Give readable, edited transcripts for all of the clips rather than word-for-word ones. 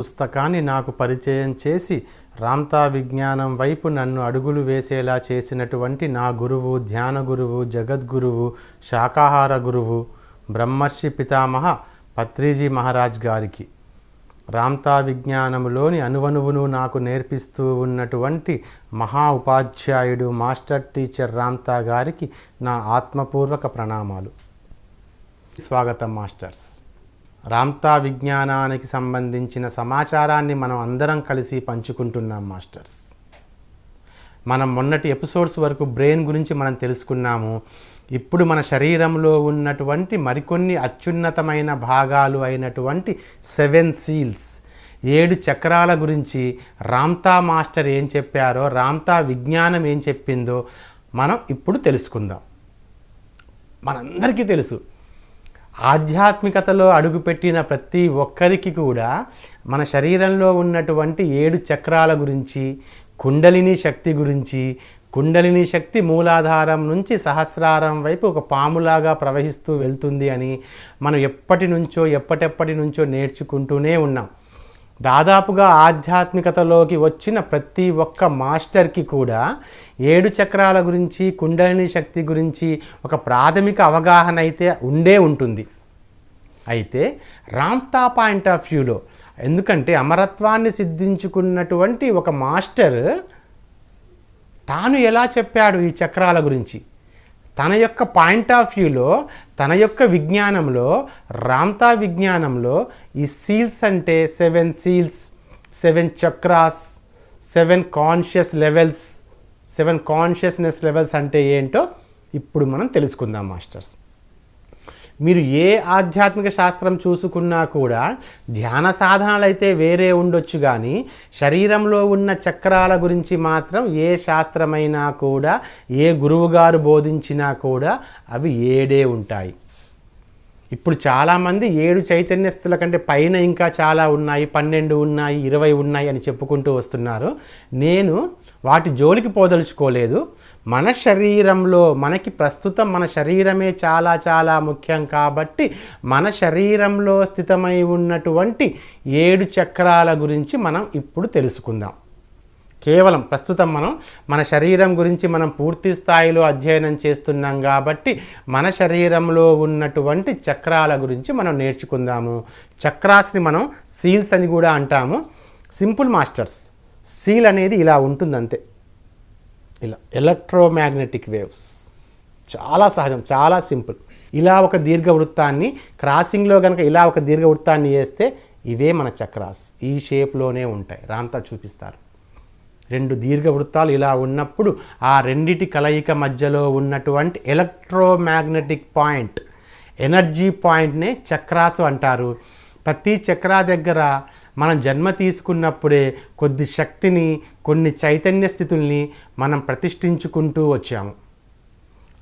పుస్తకాన్ని నాకు పరిచయం చేసి రామ్తా విజ్ఞానం వైపు నన్ను అడుగులు వేసేలా చేసినటువంటి నా గురువు, ధ్యాన గురువు, జగద్గురువు, శాకాహార గురువు, బ్రహ్మర్షి పితామహ పత్రిజీ మహారాజ్ గారికి, రామ్తా విజ్ఞానములోని అనువనువును నాకు నేర్పిస్తూ ఉన్నటువంటి మహా ఉపాధ్యాయుడు మాస్టర్ టీచర్ రామ్తా గారికి నా ఆత్మపూర్వక ప్రణామాలు. స్వాగతం మాస్టర్స్. రామ్తా విజ్ఞానానికి సంబంధించిన సమాచారాన్ని మనం అందరం కలిసి పంచుకుంటున్నాం మాస్టర్స్. మనం మొన్నటి ఎపిసోడ్స్ వరకు బ్రెయిన్ గురించి మనం తెలుసుకున్నాము. ఇప్పుడు మన శరీరంలో ఉన్నటువంటి మరికొన్ని అత్యున్నతమైన భాగాలు అయినటువంటి 7 సీల్స్, 7 చక్రాల గురించి రామ్తా మాస్టర్ ఏం చెప్పారో, రామ్తా విజ్ఞానం ఏం చెప్పిందో మనం ఇప్పుడు తెలుసుకుందాం. మనందరికీ తెలుసు, ఆధ్యాత్మికతలో అడుగుపెట్టిన ప్రతి ఒక్కరికి కూడా మన శరీరంలో ఉన్నటువంటి 7 చక్రాల గురించి, కుండలిని శక్తి గురించి, కుండలిని శక్తి మూలాధారం నుంచి సహస్రారం వైపు ఒక పాములాగా ప్రవహిస్తూ వెళ్తుంది అని మనం ఎప్పటి నుంచో నేర్చుకుంటూనే ఉన్నాం. దాదాపుగా ఆధ్యాత్మికతలోకి వచ్చిన ప్రతి ఒక్క మాస్టర్కి కూడా 7 చక్రాల గురించి, కుండలిని శక్తి గురించి ఒక ప్రాథమిక అవగాహన అయితే ఉంటుంది. అయితే రామ్తా పాయింట్ ఆఫ్ వ్యూలో, ఎందుకంటే అమరత్వాన్ని సిద్ధించుకున్నటువంటి ఒక మాస్టర్ తాను ఎలా చెప్పాడు ఈ చక్రాల గురించి, తన యొక్క పాయింట్ ఆఫ్ వ్యూలో, తన యొక్క విజ్ఞానంలో, రామ్తా విజ్ఞానంలో ఈ సీల్స్ అంటే 7 సీల్స్, 7 చక్రాస్, 7 కాన్షియస్ లెవెల్స్, 7 కాన్షియస్నెస్ లెవెల్స్ అంటే ఏంటో ఇప్పుడు మనం తెలుసుకుందాం మాస్టర్స్. మీరు ఏ ఆధ్యాత్మిక శాస్త్రం చూసుకున్నా కూడా ధ్యాన సాధనాలు అయితే వేరే ఉండొచ్చు, కానీ శరీరంలో ఉన్న చక్రాల గురించి మాత్రం ఏ శాస్త్రమైనా కూడా, ఏ గురువుగారు బోధించినా కూడా అవి 7 ఉంటాయి. ఇప్పుడు చాలామంది 7 చైతన్యస్తుల కంటే పైన ఇంకా చాలా ఉన్నాయి, 12 ఉన్నాయి, 20 ఉన్నాయి అని చెప్పుకుంటూ వస్తున్నారు. నేను వాటి జోలికి పోదలుచుకోలేదు. మన శరీరంలో, మనకి ప్రస్తుతం మన శరీరమే చాలా చాలా ముఖ్యం కాబట్టి మన శరీరంలో స్థితమై ఉన్నటువంటి 7 చక్రాల గురించి మనం ఇప్పుడు తెలుసుకుందాం. కేవలం ప్రస్తుతం మనం మన శరీరం గురించి మనం పూర్తి స్థాయిలో అధ్యయనం చేస్తున్నాం కాబట్టి మన శరీరంలో ఉన్నటువంటి చక్రాల గురించి మనం నేర్చుకుందాము. చక్రాస్ని మనం సీల్స్ అని కూడా అంటాము. సింపుల్ మాస్టర్స్, సీల్ అనేది ఇలా ఉంటుంది అంతే, ఇలా ఎలక్ట్రోమాగ్నెటిక్ వేవ్స్, చాలా సహజం, చాలా సింపుల్. ఇలా ఒక దీర్ఘవృత్తాన్ని క్రాసింగ్లో కనుక ఇలా ఒక దీర్ఘవృత్తాన్ని వేస్తే ఇవే మన చక్రాస్, ఈ షేప్లోనే ఉంటాయి. రామ్తా చూపిస్తారు. 2 దీర్ఘవృత్తాలు ఇలా ఉన్నప్పుడు ఆ రెండిటి కలయిక మధ్యలో ఉన్నటువంటి ఎలక్ట్రోమాగ్నెటిక్ పాయింట్, ఎనర్జీ పాయింట్నే చక్రాసు అంటారు. ప్రతి చక్రా దగ్గర మనం జన్మ తీసుకున్నప్పుడే కొద్ది శక్తిని, కొన్ని చైతన్య స్థితుల్ని మనం ప్రతిష్ఠించుకుంటూ వచ్చాము.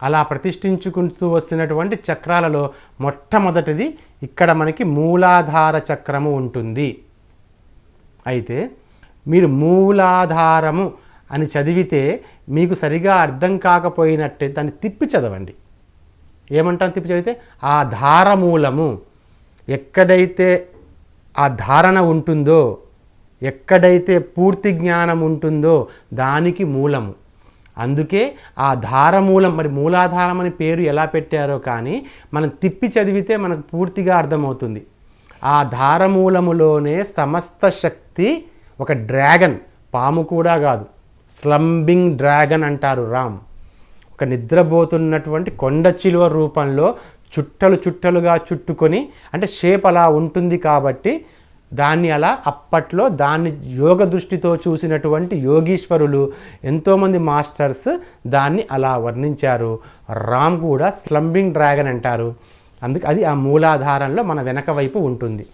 అలా ప్రతిష్ఠించుకుంటూ వచ్చినటువంటి చక్రాలలో మొట్టమొదటిది ఇక్కడ మనకి మూలాధార చక్రము ఉంటుంది. అయితే మీరు మూలాధారము అని చదివితే మీకు సరిగా అర్థం కాకపోయినట్టే దాన్ని తిప్పి చదవండి. ఏమంటాం తిప్పి చదివితే? ఆ ధారమూలము, ఎక్కడైతే ఆ ధారణ ఉంటుందో, ఎక్కడైతే పూర్తి జ్ఞానం ఉంటుందో దానికి మూలము. అందుకే ఆ ధారమూలం, మరి మూలాధారం అని పేరు ఎలా పెట్టారో కానీ మనం తిప్పి చదివితే మనకు పూర్తిగా అర్థమవుతుంది. ఆ ధారమూలములోనే సమస్త శక్తి, ఒక డ్రాగన్, పాము కూడా కాదు, స్లంబింగ్ డ్రాగన్ అంటారు రామ్, ఒక నిద్రపోతున్నటువంటి కొండ చిలువ రూపంలో చుట్టలుగా చుట్టుకొని, అంటే షేప్ అలా ఉంటుంది కాబట్టి దాన్ని అలా అప్పట్లో దాన్ని యోగ దృష్టితో చూసినటువంటి యోగీశ్వరులు, ఎంతోమంది మాస్టర్స్ దాన్ని అలా వర్ణించారు. రామ్ కూడా స్లంబింగ్ డ్రాగన్ అంటారు. అందుకే అది ఆ మూలాధారంలో మన వెనక వైపు ఉంటుంది.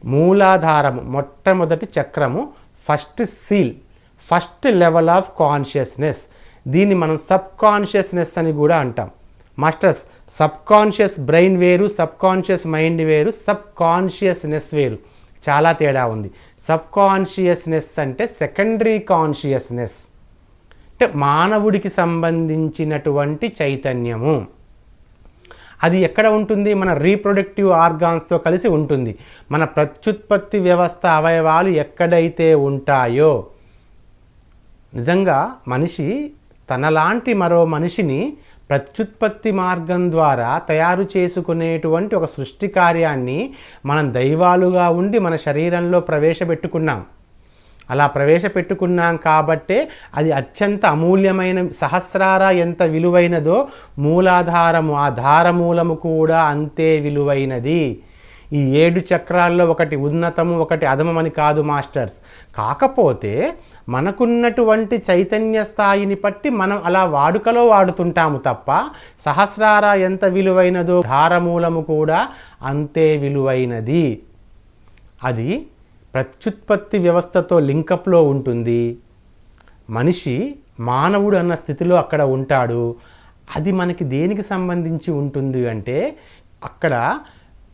మూలాధారము మొట్టమొదటి చక్రము, first seal, first level of consciousness. దీన్ని మనం సబ్ కాన్షియస్నెస్ అని కూడా అంటాం మాస్టర్స్. సబ్ కాన్షియస్ బ్రెయిన్ వేరు, సబ్ కాన్షియస్ మైండ్ వేరు, సబ్ కాన్షియస్నెస్ వేరు, చాలా తేడా ఉంది. సబ్ కాన్షియస్నెస్ అంటే సెకండరీ కాన్షియస్నెస్, అంటే మానవుడికి సంబంధించినటువంటి చైతన్యము. అది ఎక్కడ ఉంటుంది? మన రీప్రొడక్టివ్ ఆర్గాన్స్తో కలిసి ఉంటుంది. మన ప్రత్యుత్పత్తి వ్యవస్థ అవయవాలు ఎక్కడైతే ఉంటాయో, నిజంగా మనిషి తనలాంటి మరో మనిషిని ప్రత్యుత్పత్తి మార్గం ద్వారా తయారు చేసుకునేటువంటి ఒక సృష్టి కార్యాన్ని మనం దైవాలుగా ఉండి మన శరీరంలో ప్రవేశపెట్టుకున్నాం. అలా ప్రవేశపెట్టుకున్నాం కాబట్టే అది అత్యంత అమూల్యమైన, సహస్రార ఎంత విలువైనదో మూలాధారము, ఆ ధారమూలము కూడా అంతే విలువైనది. ఈ 7 చక్రాల్లో ఒకటి ఉన్నతము, ఒకటి అధమమని కాదు మాస్టర్స్. కాకపోతే మనకున్నటువంటి చైతన్య స్థాయిని బట్టి మనం అలా వాడుకలో వాడుతుంటాము తప్ప, సహస్రార ఎంత విలువైనదో ధారమూలము కూడా అంతే విలువైనది. అది ప్రత్యుత్పత్తి వ్యవస్థతో లింకప్లో ఉంటుంది. మనిషి మానవుడు అన్న స్థితిలో అక్కడ ఉంటాడు. అది మనకి దేనికి సంబంధించి ఉంటుంది అంటే, అక్కడ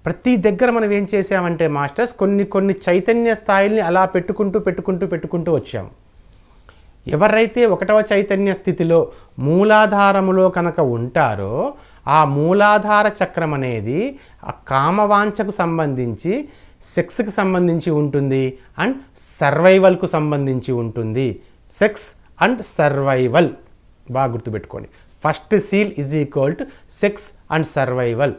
ప్రతి దగ్గర మనం ఏం చేసామంటే మాస్టర్స్, కొన్ని చైతన్య స్థాయిల్ని అలా పెట్టుకుంటూ వచ్చాం. ఎవరైతే 1వ చైతన్య స్థితిలో మూలాధారములో కనుక ఉంటారో, ఆ మూలాధార చక్రం అనేది ఆ కామవాంఛకు సంబంధించి, సెక్స్కి సంబంధించి ఉంటుంది అండ్ సర్వైవల్కు సంబంధించి ఉంటుంది. సెక్స్ అండ్ సర్వైవల్ బాగా గుర్తుపెట్టుకోండి. First seal is equal to sex and survival.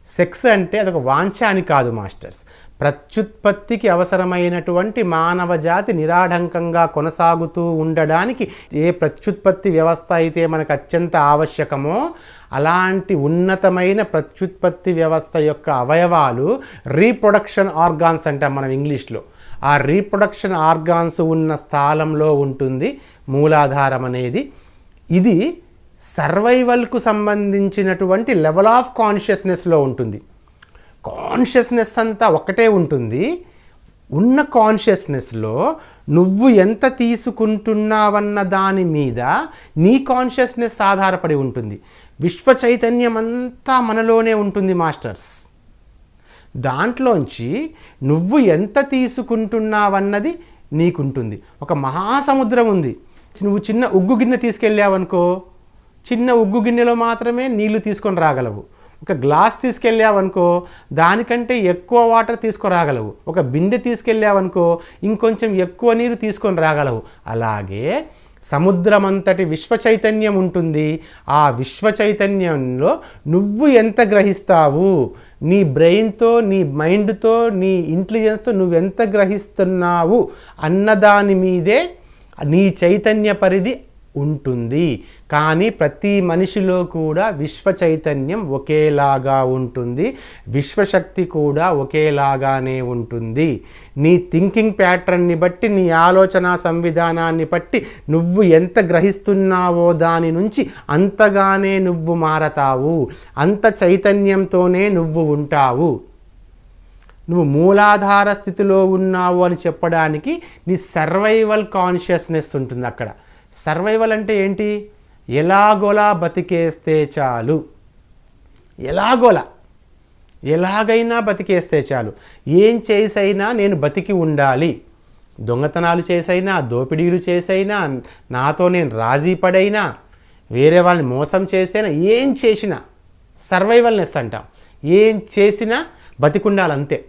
Sex అంటే అదొక వాంఛ అని కాదు మాస్టర్స్. ప్రత్యుత్పత్తికి అవసరమైనటువంటి మానవ జాతి నిరాఢంకంగా కొనసాగుతూ ఉండడానికి ఏ ప్రత్యుత్పత్తి వ్యవస్థ అయితే మనకు అత్యంత ఆవశ్యకమో, అలాంటి ఉన్నతమైన ప్రత్యుత్పత్తి వ్యవస్థ యొక్క అవయవాలు రీప్రొడక్షన్ ఆర్గాన్స్ అంటాం మనం ఇంగ్లీష్లో. ఆ రీప్రొడక్షన్ ఆర్గాన్స్ ఉన్న స్థలంలో ఉంటుంది మూలాధారం అనేది. ఇది సర్వైవల్కు సంబంధించినటువంటి లెవెల్ ఆఫ్ కాన్షియస్నెస్లో ఉంటుంది. కాన్షియస్నెస్ అంతా ఒకటే ఉంటుంది. ఉన్న కాన్షియస్నెస్లో నువ్వు ఎంత తీసుకుంటున్నావన్న దాని మీద నీ కాన్షియస్నెస్ ఆధారపడి ఉంటుంది. విశ్వ చైతన్యం అంతా మనలోనే ఉంటుంది మాస్టర్స్. దాంట్లోంచి నువ్వు ఎంత తీసుకుంటున్నావన్నది నీకుంటుంది. ఒక మహాసముద్రం ఉంది. నువ్వు చిన్న ఉగ్గు గిన్నె తీసుకెళ్ళావనుకో, చిన్న ఉగ్గు గిన్నెలో మాత్రమే నీళ్లు తీసుకొని రాగలవు. ఒక గ్లాస్ తీసుకెళ్ళావనుకో, దానికంటే ఎక్కువ వాటర్ తీసుకురాగలవు. ఒక బిందె తీసుకెళ్ళావనుకో, ఇంకొంచెం ఎక్కువ నీరు తీసుకొని రాగలవు. అలాగే సముద్రమంతటి విశ్వ చైతన్యం ఉంటుంది. ఆ విశ్వ చైతన్యంలో నువ్వు ఎంత గ్రహిస్తావు, నీ బ్రెయిన్తో, నీ మైండ్తో, నీ ఇంటెలిజెన్స్తో నువ్వెంత గ్రహిస్తున్నావు అన్నదాని మీదే నీ చైతన్య పరిధి ఉంటుంది. కానీ ప్రతి మనిషిలో కూడా విశ్వ చైతన్యం ఒకేలాగా ఉంటుంది. విశ్వశక్తి కూడా ఒకేలాగానే ఉంటుంది. నీ థింకింగ్ ప్యాటర్న్ని బట్టి, నీ ఆలోచన సంవిధానాన్ని బట్టి నువ్వు ఎంత గ్రహిస్తున్నావో దాని నుంచి అంతగానే నువ్వు మారతావు. అంత చైతన్యంతోనే నువ్వు ఉంటావు. నువ్వు మూలాధార స్థితిలో ఉన్నావు అని చెప్పడానికి నీ సర్వైవల్ కాన్షియస్నెస్ ఉంటుంది అక్కడ. సర్వైవల్ అంటే ఏంటి? ఎలాగోలా బతికేస్తే చాలు, ఎలాగైనా బతికేస్తే చాలు. ఏం చేసైనా నేను బతికి ఉండాలి. దొంగతనాలు చేసైనా, దోపిడీలు చేసైనా, నాతో నేను రాజీ పడైనా, వేరే వాళ్ళని మోసం చేసైనా, ఏం చేసినా సర్వైవల్నెస్ అంటాం. ఏం చేసినా బతికుండాలంతే.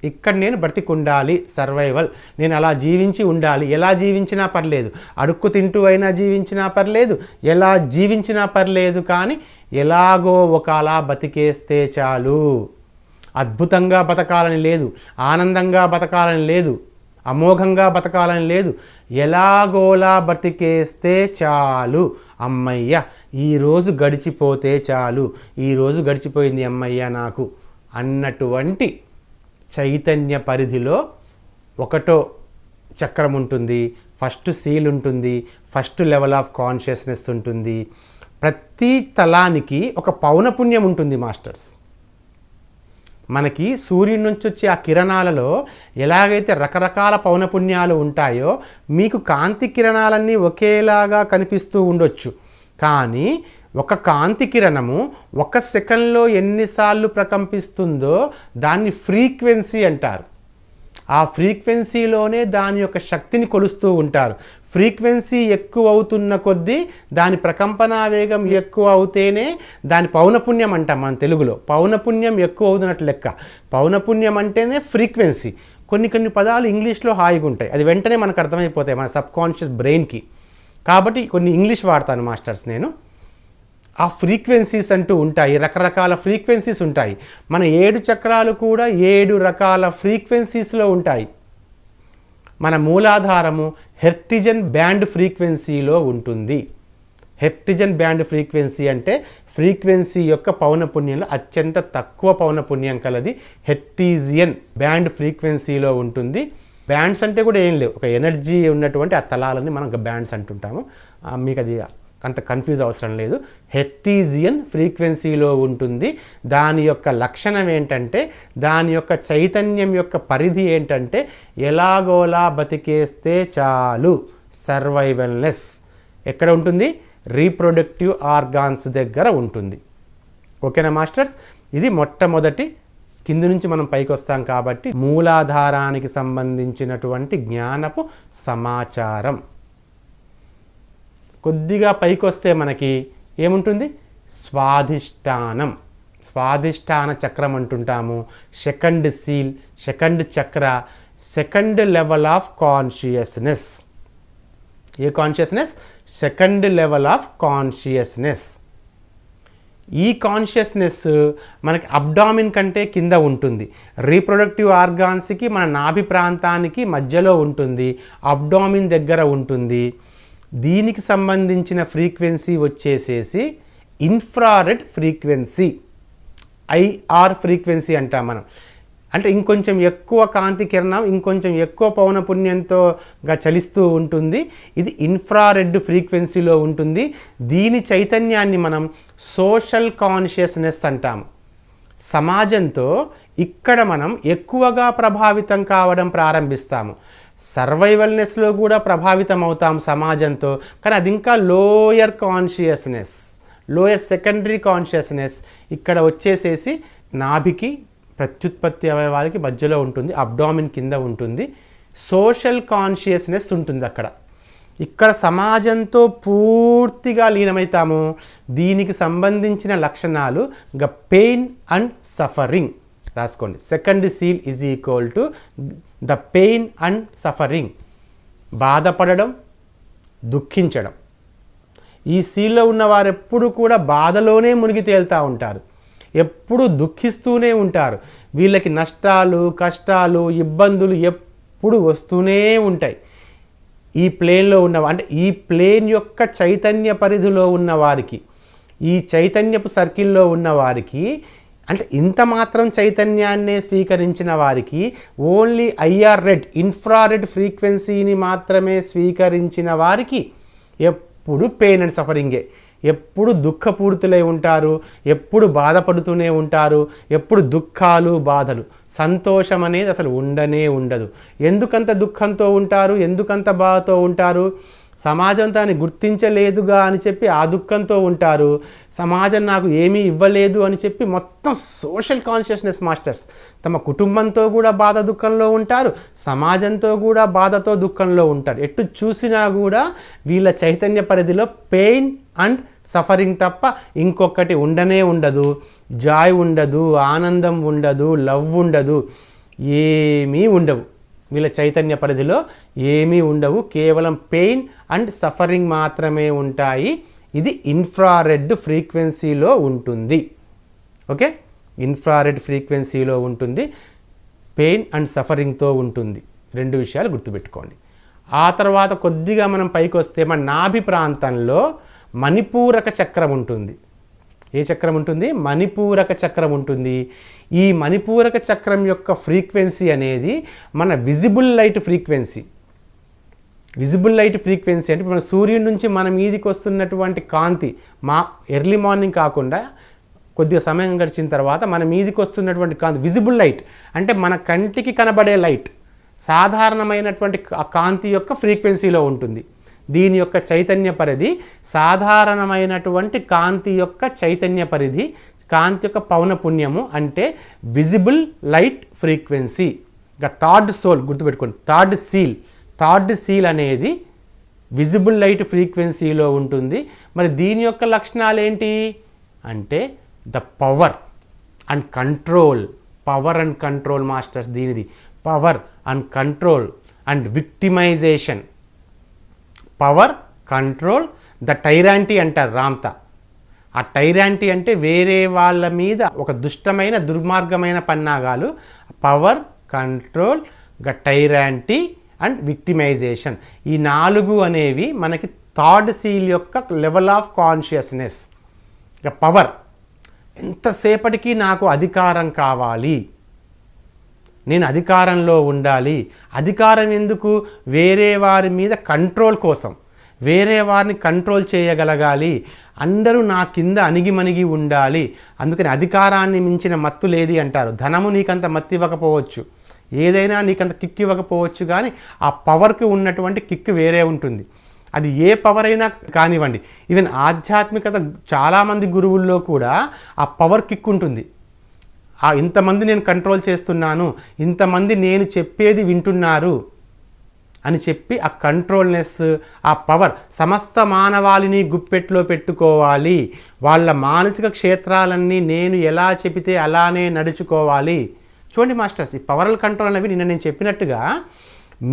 ఇక్కడ నేను బ్రతికుండాలి, సర్వైవల్. నేను అలా జీవించి ఉండాలి. ఎలా జీవించినా పర్లేదు, అడుక్కు తింటూ అయినా జీవించినా పర్లేదు, ఎలా జీవించినా పర్లేదు, కానీ ఎలాగో ఒకలా బతికేస్తే చాలు. అద్భుతంగా బతకాలని లేదు, ఆనందంగా బతకాలని లేదు, అమోఘంగా బతకాలని లేదు. ఎలాగోలా బతికేస్తే చాలు. అమ్మయ్య ఈరోజు గడిచిపోతే చాలు, ఈరోజు గడిచిపోయింది అమ్మయ్య నాకు అన్నటువంటి చైతన్య పరిధిలో 1వ చక్రం ఉంటుంది. ఫస్ట్ సీల్ ఉంటుంది. ఫస్ట్ లెవెల్ ఆఫ్ కాన్షియస్నెస్ ఉంటుంది. ప్రతి తలానికి ఒక పౌనపుణ్యం ఉంటుంది మాస్టర్స్. మనకి సూర్యుడి నుంచి వచ్చే ఆ కిరణాలలో ఎలాగైతే రకరకాల పౌనపుణ్యాలు ఉంటాయో, మీకు కాంతి కిరణాలన్నీ ఒకేలాగా కనిపిస్తూ ఉండొచ్చు. కానీ ఒక కాంతి కిరణము 1 సెకండ్లో ఎన్నిసార్లు ప్రకంపిస్తుందో దాన్ని ఫ్రీక్వెన్సీ అంటారు. ఆ ఫ్రీక్వెన్సీలోనే దాని యొక్క శక్తిని కొలుస్తూ ఉంటారు. ఫ్రీక్వెన్సీ ఎక్కువ అవుతున్న కొద్దీ దాని ప్రకంపనా వేగం ఎక్కువ అవుతేనే దాని పౌనపుణ్యం అంటాం మన తెలుగులో. పౌనపుణ్యం ఎక్కువ అవుతున్నట్లు లెక్క. పౌనపుణ్యం అంటేనే ఫ్రీక్వెన్సీ. కొన్ని పదాలు ఇంగ్లీష్లో హాయిగా ఉంటాయి, అది వెంటనే మనకు అర్థమైపోతాయి మన సబ్కాన్షియస్ బ్రెయిన్కి. కాబట్టి కొన్ని ఇంగ్లీష్ వాడతాను మాస్టర్స్ నేను. ఆ ఫ్రీక్వెన్సీస్ అంటూ ఉంటాయి, రకరకాల ఫ్రీక్వెన్సీస్ ఉంటాయి. మన 7 చక్రాలు కూడా 7 రకాల ఫ్రీక్వెన్సీస్లో ఉంటాయి. మన మూలాధారము హెర్ట్జియన్ బ్యాండ్ ఫ్రీక్వెన్సీలో ఉంటుంది. హెర్ట్జియన్ బ్యాండ్ ఫ్రీక్వెన్సీ అంటే ఫ్రీక్వెన్సీ యొక్క పౌనపుణ్యంలో అత్యంత తక్కువ పౌనపుణ్యం కలది హెర్ట్జియన్ బ్యాండ్ ఫ్రీక్వెన్సీలో ఉంటుంది. బ్యాండ్స్ అంటే కూడా ఏం లేవు, ఒక ఎనర్జీ ఉన్నటువంటి ఆ తలాలని మనం బ్యాండ్స్ అంటుంటాము. మీకు అది అంత కన్ఫ్యూజ్ అవసరం లేదు. హెర్ట్జియన్ ఫ్రీక్వెన్సీలో ఉంటుంది. దాని యొక్క లక్షణం ఏంటంటే, దాని యొక్క చైతన్యం యొక్క పరిధి ఏంటంటే, ఎలాగోలా బతికేస్తే చాలు, సర్వైవల్నెస్. ఎక్కడ ఉంటుంది? రీప్రొడక్టివ్ ఆర్గాన్స్ దగ్గర ఉంటుంది. ఓకేనా మాస్టర్స్? ఇది మొట్టమొదటి. కింది నుంచి మనం పైకి వస్తాం కాబట్టి మూలాధారానికి సంబంధించినటువంటి జ్ఞానపు సమాచారం. కొద్దిగా పైకి వస్తే మనకి ఏముంటుంది? స్వాధిష్టానం, స్వాధిష్టాన చక్రం అంటుంటాము. సెకండ్ సీల్, సెకండ్ చక్ర, second level of consciousness. A consciousness? Second level of consciousness. ఈ కాన్షియస్నెస్ మనకి అబ్డామిన్ కంటే కింద ఉంటుంది. రీప్రొడక్టివ్ ఆర్గాన్స్కి మన నాభి ప్రాంతానికి మధ్యలో ఉంటుంది, అబ్డామిన్ దగ్గర ఉంటుంది. దీనికి సంబంధించిన ఫ్రీక్వెన్సీ వచ్చేసేసి ఇన్ఫ్రారెడ్ ఫ్రీక్వెన్సీ, ఐఆర్ ఫ్రీక్వెన్సీ అంటాం మనం. అంటే ఇంకొంచెం ఎక్కువ కాంతి కిరణం, ఇంకొంచెం ఎక్కువ పౌనపుణ్యంతోగా చలిస్తూ ఉంటుంది. ఇది ఇన్ఫ్రారెడ్ ఫ్రీక్వెన్సీలో ఉంటుంది. దీని చైతన్యాన్ని మనం సోషల్ కాన్షియస్నెస్ అంటాము. సమాజంతో ఇక్కడ మనం ఎక్కువగా ప్రభావితం కావడం ప్రారంభిస్తాము. సర్వైవల్నెస్లో కూడా ప్రభావితం అవుతాం సమాజంతో, కానీ అది ఇంకా lower consciousness, lower secondary consciousness. ఇక్కడ వచ్చేసేసి నాభికి ప్రత్యుత్పత్తి అవయవాలకి మధ్యలో ఉంటుంది, అబ్డామిన్ కింద ఉంటుంది. సోషల్ కాన్షియస్నెస్ ఉంటుంది అక్కడ. ఇక్కడ సమాజంతో పూర్తిగా లీనమవుతాము. దీనికి సంబంధించిన లక్షణాలు పెయిన్ అండ్ సఫరింగ్ రాసుకోండి. Second seal is equal to the pain and suffering. బాధపడడం, దుఃఖించడం. ఈ సీల్లో ఉన్నవారు ఎప్పుడు కూడా బాధలోనే మునిగి తేలుతూ ఉంటారు, ఎప్పుడు దుఃఖిస్తూనే ఉంటారు. వీళ్ళకి నష్టాలు, కష్టాలు, ఇబ్బందులు ఎప్పుడు వస్తూనే ఉంటాయి. ఈ ప్లేన్లో ఉన్నవారు, అంటే ఈ ప్లేన్ యొక్క చైతన్య పరిధిలో ఉన్నవారికి, ఈ చైతన్యపు సర్కిల్లో ఉన్నవారికి, అంటే ఇంత మాత్రం చైతన్యాన్నే స్వీకరించిన వారికి, ఓన్లీ ఐఆర్ రెడ్ ఇన్ఫ్రారెడ్ ఫ్రీక్వెన్సీని మాత్రమే స్వీకరించిన వారికి ఎప్పుడు పెయిన్ అండ్ సఫరింగే. ఎప్పుడు దుఃఖపూరితులై ఉంటారు, ఎప్పుడు బాధపడుతూనే ఉంటారు, ఎప్పుడు దుఃఖాలు, బాధలు. సంతోషం అనేది అసలు ఉండనే ఉండదు. ఎందుకంత దుఃఖంతో ఉంటారు, ఎందుకంత బాధతో ఉంటారు? సమాజం దాన్ని గుర్తించలేదుగా అని చెప్పి ఆ దుఃఖంతో ఉంటారు. సమాజం నాకు ఏమీ ఇవ్వలేదు అని చెప్పి మొత్తం సోషల్ కాన్షియస్నెస్ మాస్టర్స్ తమ కుటుంబంతో కూడా బాధ దుఃఖంలో ఉంటారు, సమాజంతో కూడా బాధతో దుఃఖంలో ఉంటారు. ఎటు చూసినా కూడా వీళ్ళ చైతన్య పరిధిలో పెయిన్ అండ్ సఫరింగ్ తప్ప ఇంకొకటి ఉండనే ఉండదు. జాయ్ ఉండదు, ఆనందం ఉండదు, లవ్ ఉండదు, ఏమీ ఉండవు. వీళ్ళ చైతన్య పరిధిలో ఏమీ ఉండవు, కేవలం పెయిన్ అండ్ సఫరింగ్ మాత్రమే ఉంటాయి. ఇది ఇన్ఫ్రారెడ్ ఫ్రీక్వెన్సీలో ఉంటుంది. ఓకే, ఇన్ఫ్రారెడ్ ఫ్రీక్వెన్సీలో ఉంటుంది, పెయిన్ అండ్ సఫరింగ్తో ఉంటుంది. 2 విషయాలు గుర్తుపెట్టుకోండి. ఆ తర్వాత కొద్దిగా మనం పైకి వస్తే మన నాభి ప్రాంతంలో మణిపూరక చక్రం ఉంటుంది. ఏ చక్రం ఉంటుంది? మణిపూరక చక్రం ఉంటుంది. ఈ మణిపూరక చక్రం యొక్క ఫ్రీక్వెన్సీ అనేది మన visible light frequency. Visible light frequency అంటే మన సూర్యుడి నుంచి మన మీదికి వస్తున్నటువంటి కాంతి, ఎర్లీ మార్నింగ్ కాకుండా కొద్దిగా సమయం గడిచిన తర్వాత మన మీదికి వస్తున్నటువంటి కాంతి విజిబుల్ లైట్, అంటే మన కంటికి కనబడే లైట్, సాధారణమైనటువంటి కాంతి యొక్క ఫ్రీక్వెన్సీలో ఉంటుంది. దీని యొక్క చైతన్య పరిధి సాధారణమైనటువంటి కాంతి యొక్క చైతన్య పరిధి, కాంతి యొక్క పౌనపుణ్యము అంటే విజిబుల్ లైట్ ఫ్రీక్వెన్సీ. ఇంకా థర్డ్ సోల్ గుర్తుపెట్టుకోండి, థర్డ్ సీల్ అనేది విజిబుల్ లైట్ ఫ్రీక్వెన్సీలో ఉంటుంది. మరి దీని యొక్క లక్షణాలు ఏంటి అంటే the power and control masters. దీనిది power and control and victimization. Power, control, the tyranny అంటారు రామ్తా. ఆ టైరాంటీ అంటే వేరే వాళ్ళ మీద ఒక దుష్టమైన దుర్మార్గమైన పన్నాగాలు. Power, control, tyranny and victimization. ఈ 4 అనేవి మనకి థర్డ్ సీల్ యొక్క లెవెల్ ఆఫ్ కాన్షియస్నెస్. ఇక పవర్, ఎంతసేపటికి నాకు అధికారం కావాలి, నేను అధికారంలో ఉండాలి. అధికారం ఎందుకు? వేరే వారి మీద కంట్రోల్ కోసం, వేరే వారిని కంట్రోల్ చేయగలగాలి, అందరూ నా కింద అణిగిమణిగి ఉండాలి. అందుకని అధికారాన్ని మించిన మత్తు లేది అంటారు. ధనము నీకంత మత్తు ఇవ్వకపోవచ్చు, ఏదైనా నీకంత కిక్ ఇవ్వకపోవచ్చు, కానీ ఆ పవర్కి ఉన్నటువంటి కిక్ వేరే ఉంటుంది. అది ఏ పవర్ అయినా కానివ్వండి. ఈవెన్ ఆధ్యాత్మికత చాలామంది గురువుల్లో కూడా ఆ పవర్ కిక్ ఉంటుంది. ఇంతమంది నేను కంట్రోల్ చేస్తున్నాను, ఇంతమంది నేను చెప్పేది వింటున్నారు అని చెప్పి ఆ కంట్రోల్నెస్, ఆ పవర్, సమస్త మానవాళిని గుప్పెట్లో పెట్టుకోవాలి. వాళ్ళ మానసిక క్షేత్రాలన్నీ నేను ఎలా చెబితే అలానే నడుచుకోవాలి. చూడండి మాస్టర్స్, ఈ పవర్ కంట్రోల్ అనేవి నిన్న నేను చెప్పినట్టుగా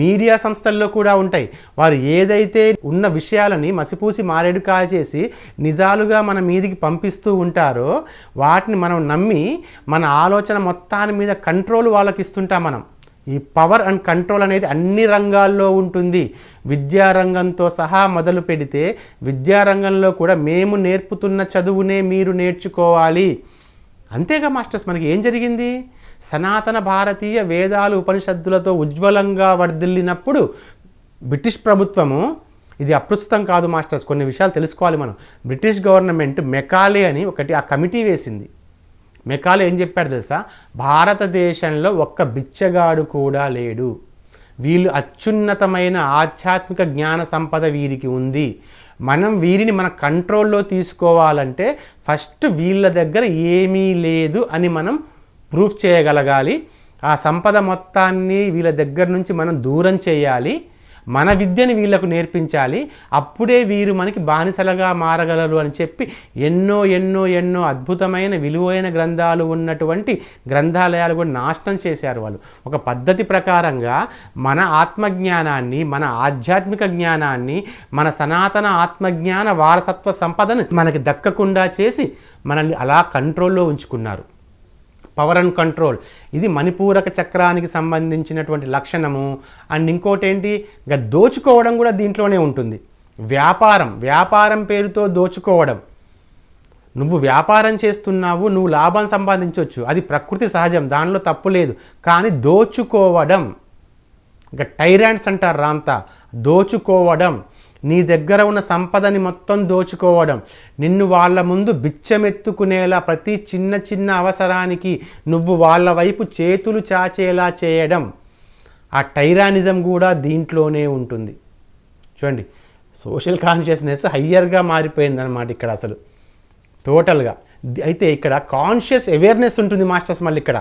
మీడియా సంస్థల్లో కూడా ఉంటాయి. వారు ఏదైతే ఉన్న విషయాలని మసిపూసి మారేడుకాయ చేసి నిజాలుగా మన మీదికి పంపిస్తూ ఉంటారో వాటిని మనం నమ్మి మన ఆలోచన మొత్తాన్ని మీద కంట్రోల్ వాళ్ళకి ఇస్తుంటాం మనం. ఈ పవర్ అండ్ కంట్రోల్ అనేది అన్ని రంగాల్లో ఉంటుంది. విద్యారంగంతో సహా మొదలు పెడితే విద్యారంగంలో కూడా మేము నేర్పుతున్న చదువునే మీరు నేర్చుకోవాలి. అంతేగా మాస్టర్స్, మనకి ఏం జరిగింది? సనాతన భారతీయ వేదాలు ఉపనిషత్తులతో ఉజ్వలంగా వర్ధిల్లినప్పుడు బ్రిటిష్ ప్రభుత్వము, ఇది అప్రస్తుతం కాదు మాస్టర్స్, కొన్ని విషయాలు తెలుసుకోవాలి మనం. బ్రిటిష్ గవర్నమెంట్ మెకాలే అని ఒకటి ఆ కమిటీ వేసింది. మెకాలే ఏం చెప్పాడు తెలుసా? భారతదేశంలో ఒక్క బిచ్చగాడు కూడా లేడు, వీళ్ళు అత్యున్నతమైన ఆధ్యాత్మిక జ్ఞాన సంపద వీరికి ఉంది. మనం వీరిని మన కంట్రోల్లో తీసుకోవాలంటే ఫస్ట్ వీళ్ళ దగ్గర ఏమీ లేదు అని మనం ప్రూఫ్ చేయగలగాలి. ఆ సంపద మొత్తాన్ని వీళ్ళ దగ్గర నుంచి మనం దూరం చేయాలి, మన విద్యని వీళ్ళకు నేర్పించాలి. అప్పుడే వీరు మనకి బానిసలుగా మారగలరు అని చెప్పి ఎన్నో ఎన్నో ఎన్నో అద్భుతమైన విలువైన గ్రంథాలు ఉన్నటువంటి గ్రంథాలయాలు కూడా నాశనం చేశారు వాళ్ళు. ఒక పద్ధతి ప్రకారంగా మన ఆత్మజ్ఞానాన్ని, మన ఆధ్యాత్మిక జ్ఞానాన్ని, మన సనాతన ఆత్మజ్ఞాన వారసత్వ సంపదను మనకి దక్కకుండా చేసి మనల్ని అలా కంట్రోల్లో ఉంచుకున్నారు. పవర్ అండ్ కంట్రోల్ ఇది మణిపూరక చక్రానికి సంబంధించినటువంటి లక్షణము. అండ్ ఇంకోటి ఏంటి, ఇంకా దోచుకోవడం కూడా దీంట్లోనే ఉంటుంది. వ్యాపారం పేరుతో దోచుకోవడం. నువ్వు వ్యాపారం చేస్తున్నావు, నువ్వు లాభం సంపాదించవచ్చు, అది ప్రకృతి సహజం, దానిలో తప్పు లేదు. కానీ దోచుకోవడం, ఇంకా టైరాంట్స్ అంటారు రామ్తా, దోచుకోవడం, నీ దగ్గర ఉన్న సంపదని మొత్తం దోచుకోవడం, నిన్ను వాళ్ళ ముందు బిచ్చమెత్తుకునేలా ప్రతి చిన్న చిన్న అవసరానికి నువ్వు వాళ్ళ వైపు చేతులు చాచేలా చేయడం, ఆ టైరానిజం కూడా దీంట్లోనే ఉంటుంది. చూడండి, సోషల్ కాన్షియస్నెస్ హయ్యర్గా మారిపోయిందన్నమాట ఇక్కడ అసలు టోటల్గా. అయితే ఇక్కడ కాన్షియస్ అవేర్నెస్ ఉంటుంది మాస్టర్స్. మళ్ళీ ఇక్కడ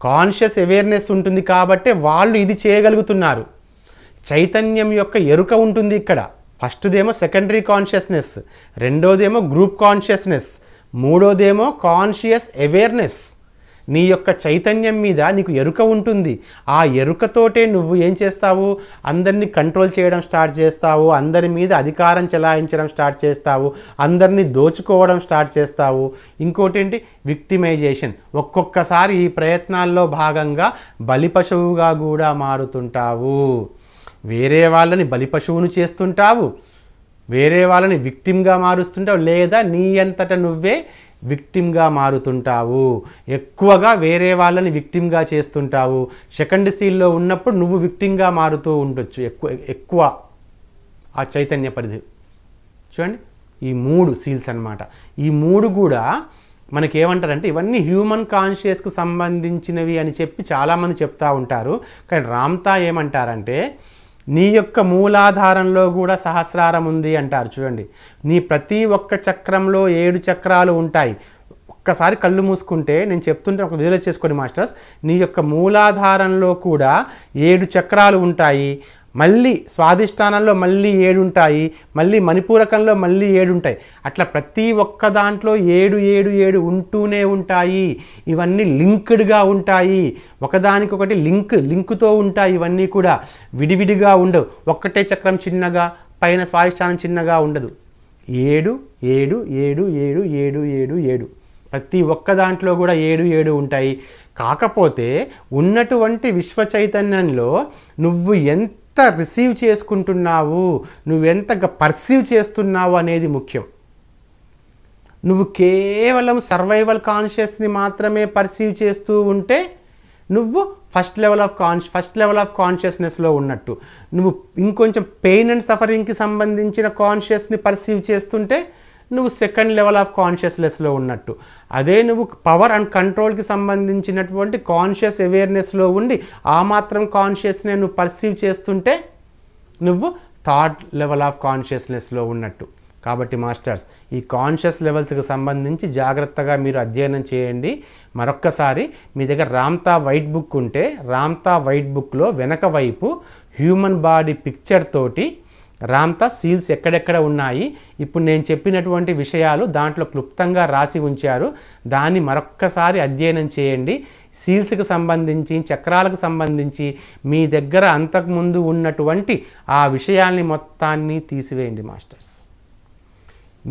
కాన్షియస్ అవేర్నెస్ ఉంటుంది కాబట్టి వాళ్ళు ఇది చేయగలుగుతున్నారు. చైతన్యం యొక్క ఎరుక ఉంటుంది ఇక్కడ. ఫస్ట్దేమో సెకండరీ కాన్షియస్నెస్, రెండోదేమో గ్రూప్ కాన్షియస్నెస్, మూడోదేమో కాన్షియస్ అవేర్నెస్. నీ యొక్క చైతన్యం మీద నీకు ఎరుక ఉంటుంది. ఆ ఎరుకతోటే నువ్వు ఏం చేస్తావు? అందరినీ కంట్రోల్ చేయడం స్టార్ట్ చేస్తావు, అందరి మీద అధికారం చెలాయించడం స్టార్ట్ చేస్తావు, అందరినీ దోచుకోవడం స్టార్ట్ చేస్తావు. ఇంకోటి ఏంటి? విక్టిమైజేషన్. ఒక్కొక్కసారి ఈ ప్రయత్నాల్లో భాగంగా బలిపశువుగా కూడా మారుతుంటావు. వేరే వాళ్ళని బలిపశువును చేస్తుంటావు, వేరే వాళ్ళని విక్టిమ్గా మారుస్తుంటావు, లేదా నీ అంతట నువ్వే విక్టిమ్గా మారుతుంటావు. ఎక్కువగా వేరే వాళ్ళని విక్టిమ్గా చేస్తుంటావు. సెకండ్ సీల్లో ఉన్నప్పుడు నువ్వు విక్టిమ్గా మారుతూ ఉండొచ్చు ఎక్కువ ఆ చైతన్య పరిధి. చూడండి, ఈ 3 సీల్స్ అన్నమాట. ఈ 3 కూడా మనకేమంటారంటే ఇవన్నీ హ్యూమన్ కాన్షియస్కు సంబంధించినవి అని చెప్పి చాలామంది చెప్తూ ఉంటారు. కానీ రామ్తా ఏమంటారంటే నీ యొక్క మూలాధారంలో కూడా సహస్రారం ఉంది అంటారు. చూడండి, నీ ప్రతి ఒక్క చక్రంలో 7 చక్రాలు ఉంటాయి. ఒక్కసారి కళ్ళు మూసుకుంటే నేను చెప్తుంటే ఒక విజువలైజ్ చేసుకోండి మాస్టర్స్. నీ యొక్క మూలాధారంలో కూడా 7 చక్రాలు ఉంటాయి, మళ్ళీ స్వాధిష్టానంలో మళ్ళీ 7 ఉంటాయి, మళ్ళీ మణిపూరకంలో మళ్ళీ 7 ఉంటాయి. అట్లా ప్రతి ఒక్క దాంట్లో 7 ఉంటూనే ఉంటాయి. ఇవన్నీ లింక్డ్గా ఉంటాయి, ఒకదానికొకటి లింకుతో ఉంటాయి. ఇవన్నీ కూడా విడివిడిగా ఉండవు. ఒక్కటే చక్రం చిన్నగా, పైన స్వాధిష్టానం చిన్నగా ఉండదు. 7 ప్రతి ఒక్క దాంట్లో కూడా 7 ఉంటాయి. కాకపోతే ఉన్నటువంటి విశ్వ చైతన్యంలో నువ్వు ఎంత రిసీవ్ చేసుకుంటున్నావు, నువ్వెంత పర్సీవ్ చేస్తున్నావు అనేది ముఖ్యం. నువ్వు కేవలం సర్వైవల్ కాన్షియస్ని మాత్రమే పర్సీవ్ చేస్తూ ఉంటే నువ్వు ఫస్ట్ లెవెల్ ఆఫ్ కాన్షియస్నెస్లో ఉన్నట్టు. నువ్వు ఇంకొంచెం పెయిన్ అండ్ సఫరింగ్కి సంబంధించిన కాన్షియస్ని పర్సీవ్ చేస్తుంటే నువ్వు సెకండ్ లెవెల్ ఆఫ్ కాన్షియస్నెస్లో ఉన్నట్టు. అదే నువ్వు పవర్ అండ్ కంట్రోల్కి సంబంధించినటువంటి కాన్షియస్ అవేర్నెస్లో ఉండి ఆ మాత్రం కాన్షియస్నే నువ్వు పర్సీవ్ చేస్తుంటే నువ్వు థర్డ్ లెవెల్ ఆఫ్ కాన్షియస్నెస్లో ఉన్నట్టు. కాబట్టి మాస్టర్స్, ఈ కాన్షియస్ లెవెల్స్కి సంబంధించి జాగ్రత్తగా మీరు అధ్యయనం చేయండి. మరొక్కసారి మీ దగ్గర రామ్తా వైట్ బుక్ ఉంటే రామ్తా వైట్ బుక్లో వెనక వైపు హ్యూమన్ బాడీ పిక్చర్ తోటి రామ్తా సీల్స్ ఎక్కడెక్కడ ఉన్నాయి, ఇప్పుడు నేను చెప్పినటువంటి విషయాలు దాంట్లో క్లుప్తంగా రాసి ఉంచారు. దాన్ని మరొక్కసారి అధ్యయనం చేయండి. సీల్స్కి సంబంధించి, చక్రాలకు సంబంధించి మీ దగ్గర అంతకుముందు ఉన్నటువంటి ఆ విషయాల్ని మొత్తాన్ని తీసివేయండి మాస్టర్స్.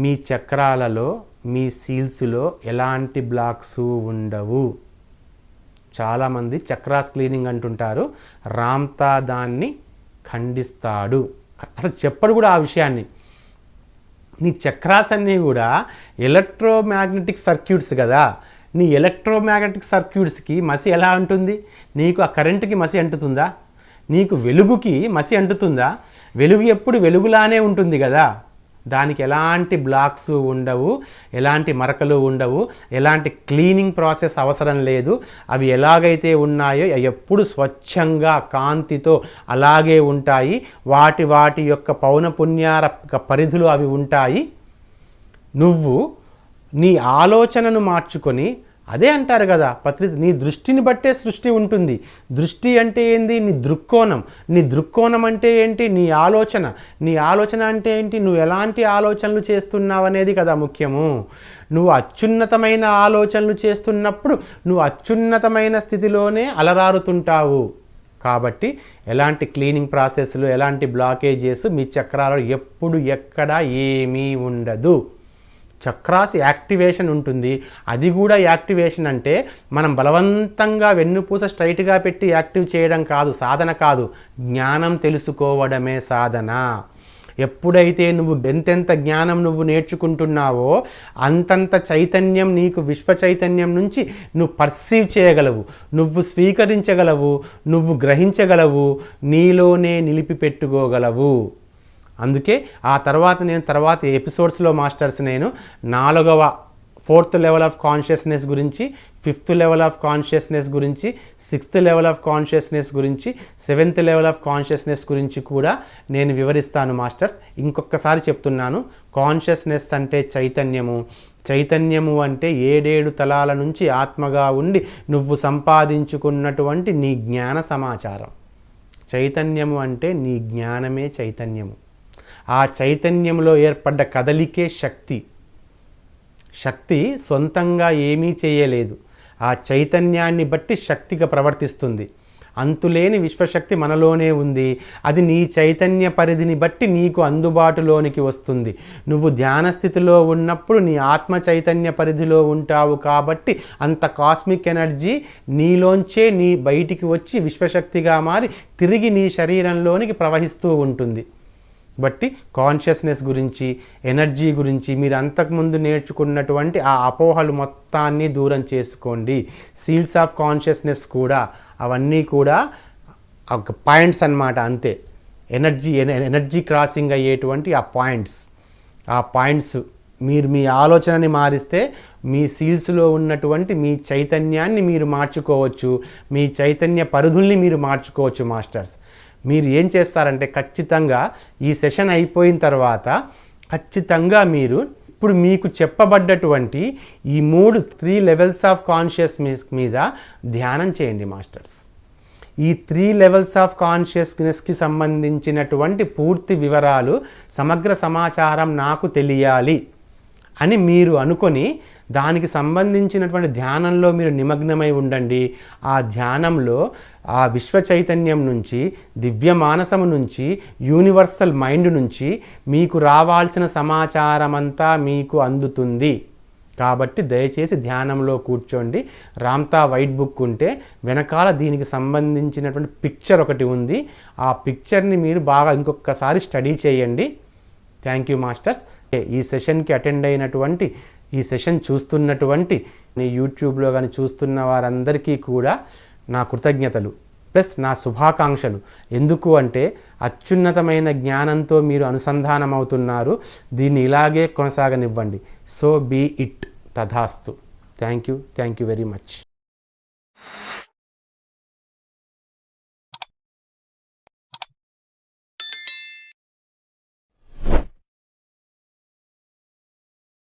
మీ చక్రాలలో, మీ సీల్స్లో ఎలాంటి బ్లాక్స్ ఉండవు. చాలామంది చక్రాస్ క్లీనింగ్ అంటుంటారు, రామ్తా దాన్ని ఖండిస్తాడు. అసలు చెప్పడు కూడా ఆ విషయాన్ని. నీ చక్రాస్ అన్నీ కూడా ఎలక్ట్రోమాగ్నెటిక్ సర్క్యూట్స్ కదా. నీ ఎలక్ట్రోమాగ్నెటిక్ సర్క్యూట్స్కి మసి ఎలా ఉంటుంది? నీకు ఆ కరెంటుకి మసి అంటుతుందా? నీకు వెలుగుకి మసి అంటుతుందా? వెలుగు ఎప్పుడు వెలుగులానే ఉంటుంది కదా. దానికి ఎలాంటి బ్లాక్స్ ఉండవు, ఎలాంటి మరకలు ఉండవు, ఎలాంటి క్లీనింగ్ ప్రాసెస్ అవసరం లేదు. అవి ఎలాగైతే ఉన్నాయో ఎప్పుడు స్వచ్ఛంగా కాంతితో అలాగే ఉంటాయి. వాటి యొక్క పౌనపుణ్యాల పరిధులు అవి ఉంటాయి. నువ్వు నీ ఆలోచనను మార్చుకొని, అదే అంటారు కదా, నీ దృష్టిని బట్టే సృష్టి ఉంటుంది. దృష్టి అంటే ఏంది? నీ దృక్కోణం. నీ దృక్కోణం అంటే ఏంటి? నీ ఆలోచన. నీ ఆలోచన అంటే ఏంటి? నువ్వు ఎలాంటి ఆలోచనలు చేస్తున్నావు అనేది కదా ముఖ్యము. నువ్వు అత్యున్నతమైన ఆలోచనలు చేస్తున్నప్పుడు నువ్వు అత్యున్నతమైన స్థితిలోనే అలరారుతుంటావు. కాబట్టి ఎలాంటి క్లీనింగ్ ప్రాసెస్లు, ఎలాంటి బ్లాకేజెస్ మీ చక్రాలలో ఎప్పుడు ఎక్కడ ఏమీ ఉండదు. చక్రాస్ యాక్టివేషన్ ఉంటుంది. అది కూడా యాక్టివేషన్ అంటే మనం బలవంతంగా వెన్నుపూస స్ట్రైట్గా పెట్టి యాక్టివ్ చేయడం కాదు, సాధన కాదు. జ్ఞానం తెలుసుకోవడమే సాధన. ఎప్పుడైతే నువ్వు ఎంతెంత జ్ఞానం నువ్వు నేర్చుకుంటున్నావో అంతంత చైతన్యం నీకు విశ్వ చైతన్యం నుంచి నువ్వు పర్సీవ్ చేయగలవు, నువ్వు స్వీకరించగలవు, నువ్వు గ్రహించగలవు, నీలోనే నిలిపిపెట్టుకోగలవు. అందుకే ఆ తర్వాత ఎపిసోడ్స్లో మాస్టర్స్ నేను 4th లెవెల్ ఆఫ్ కాన్షియస్నెస్ గురించి, 5th లెవెల్ ఆఫ్ కాన్షియస్నెస్ గురించి, 6th లెవెల్ ఆఫ్ కాన్షియస్నెస్ గురించి, 7th లెవెల్ ఆఫ్ కాన్షియస్నెస్ గురించి కూడా నేను వివరిస్తాను మాస్టర్స్. ఇంకొకసారి చెప్తున్నాను, కాన్షియస్నెస్ అంటే చైతన్యము. చైతన్యము అంటే 7 తలాల నుంచి ఆత్మగా ఉండి నువ్వు సంపాదించుకున్నటువంటి నీ జ్ఞాన సమాచారం. చైతన్యము అంటే నీ జ్ఞానమే చైతన్యము. ఆ చైతన్యంలో ఏర్పడ్డ కదలికే శక్తి. శక్తి సొంతంగా ఏమీ చేయలేదు, ఆ చైతన్యాన్ని బట్టి శక్తిగా ప్రవర్తిస్తుంది. అంతులేని విశ్వశక్తి మనలోనే ఉంది. అది నీ చైతన్య పరిధిని బట్టి నీకు అందుబాటులోనికి వస్తుంది. నువ్వు ధ్యాన స్థితిలో ఉన్నప్పుడు నీ ఆత్మ చైతన్య పరిధిలో ఉంటావు కాబట్టి అంత కాస్మిక్ ఎనర్జీ నీలోంచే నీ బయటికి వచ్చి విశ్వశక్తిగా మారి తిరిగి నీ శరీరంలోనికి ప్రవహిస్తూ ఉంటుంది. బట్టి కాన్షియస్నెస్ గురించి, ఎనర్జీ గురించి మీరు అంతకుముందు నేర్చుకున్నటువంటి ఆ అపోహలు మొత్తాన్ని దూరం చేసుకోండి. సీల్స్ ఆఫ్ కాన్షియస్నెస్ కూడా అవన్నీ కూడా ఒక పాయింట్స్ అన్నమాట, అంతే. ఎనర్జీ క్రాసింగ్ అయ్యేటువంటి ఆ పాయింట్స్ మీరు మీ ఆలోచనని మారిస్తే మీ సీల్స్లో ఉన్నటువంటి మీ చైతన్యాన్ని మీరు మార్చుకోవచ్చు, మీ చైతన్య పరిధుల్ని మీరు మార్చుకోవచ్చు మాస్టర్స్. మీరు ఏం చేస్తారంటే ఖచ్చితంగా ఈ సెషన్ అయిపోయిన తర్వాత ఖచ్చితంగా మీరు ఇప్పుడు మీకు చెప్పబడ్డటువంటి ఈ 3 లెవెల్స్ ఆఫ్ కాన్షియస్నెస్ మీద ధ్యానం చేయండి మాస్టర్స్. ఈ 3 లెవెల్స్ ఆఫ్ కాన్షియస్నెస్కి సంబంధించినటువంటి పూర్తి వివరాలు, సమగ్ర సమాచారం నాకు తెలియాలి అని మీరు అనుకొని దానికి సంబంధించినటువంటి ధ్యానంలో మీరు నిమగ్నమై ఉండండి. ఆ ధ్యానంలో ఆ విశ్వ చైతన్యం నుంచి, దివ్య మానసము నుంచి, యూనివర్సల్ మైండ్ నుంచి మీకు రావాల్సిన సమాచారం అంతా మీకు అందుతుంది. కాబట్టి దయచేసి ధ్యానంలో కూర్చోండి. రామ్తా వైట్ బుక్ ఉంటే వెనకాల దీనికి సంబంధించినటువంటి పిక్చర్ ఒకటి ఉంది. ఆ పిక్చర్ని మీరు బాగా ఇంకొకసారి స్టడీ చేయండి. Thank you masters. ఈ సెషన్కి అటెండ్ అయినటువంటి, ఈ సెషన్ చూస్తున్నటువంటి యూట్యూబ్లో కానీ చూస్తున్న వారందరికీ కూడా నా కృతజ్ఞతలు ప్లస్ నా శుభాకాంక్షలు. ఎందుకు అంటే అత్యున్నతమైన జ్ఞానంతో మీరు అనుసంధానం అవుతున్నారు. దీన్ని ఇలాగే కొనసాగనివ్వండి. So be it. తథాస్తు. Thank you very much.